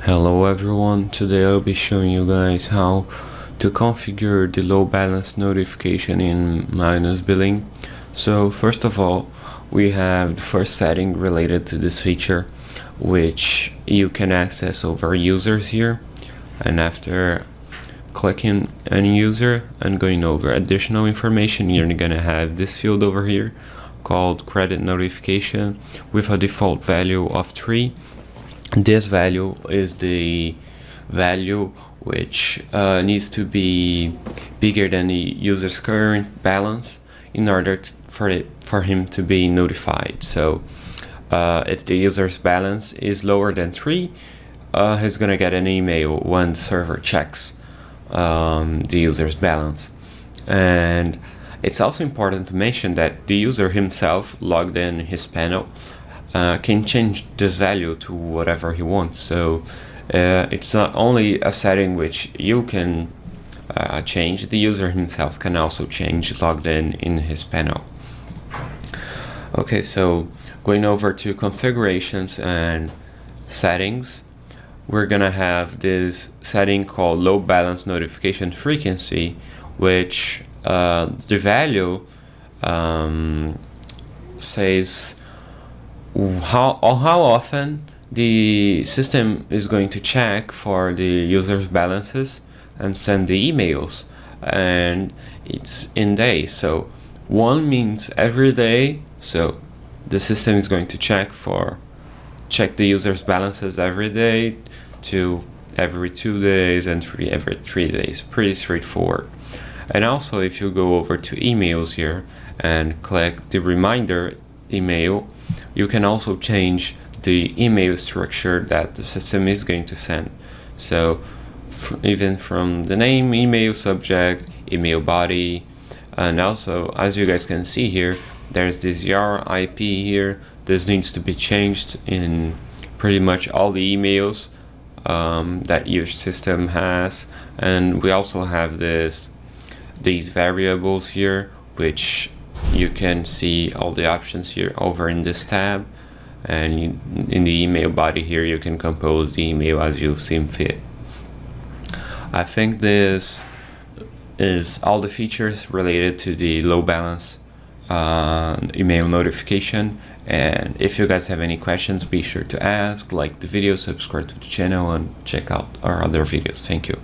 Hello everyone, today I'll be showing you guys how to configure the low balance notification in MagnusBilling. So first of all, we have the first setting related to this feature, which you can access over users here. And after clicking on user and going over additional information, you're gonna have this field over here called credit notification with a default value of 3. This value is the value which needs to be bigger than the user's current balance in order for him to be notified. So if the user's balance is lower than 3, he's gonna get an email when the server checks the user's balance. And it's also important to mention that the user himself logged in his panel can change this value to whatever he wants. So it's not only a setting which you can change, the user himself can also change logged in his panel. Okay, so going over to configurations and settings, we're gonna have this setting called low balance notification frequency, which the value says how often the system is going to check for the user's balances and send the emails, and it's in days. So 1 means every day, so the system is going to check the user's balances every day, to every 2 days, and 3 every 3 days. Pretty straightforward. And also, if you go over to emails here and click the reminder email, you can also change the email structure that the system is going to send. So even from the name, email subject, email body, and also, as you guys can see here, there's this YAR IP here. This needs to be changed in pretty much all the emails that your system has. And we also have these variables here, which you can see all the options here over in this tab, and in the email body here you can compose the email as you seem fit. I think this is all the features related to the low balance email notification, and if you guys have any questions, be sure to ask, like the video, subscribe to the channel, and check out our other videos. Thank you.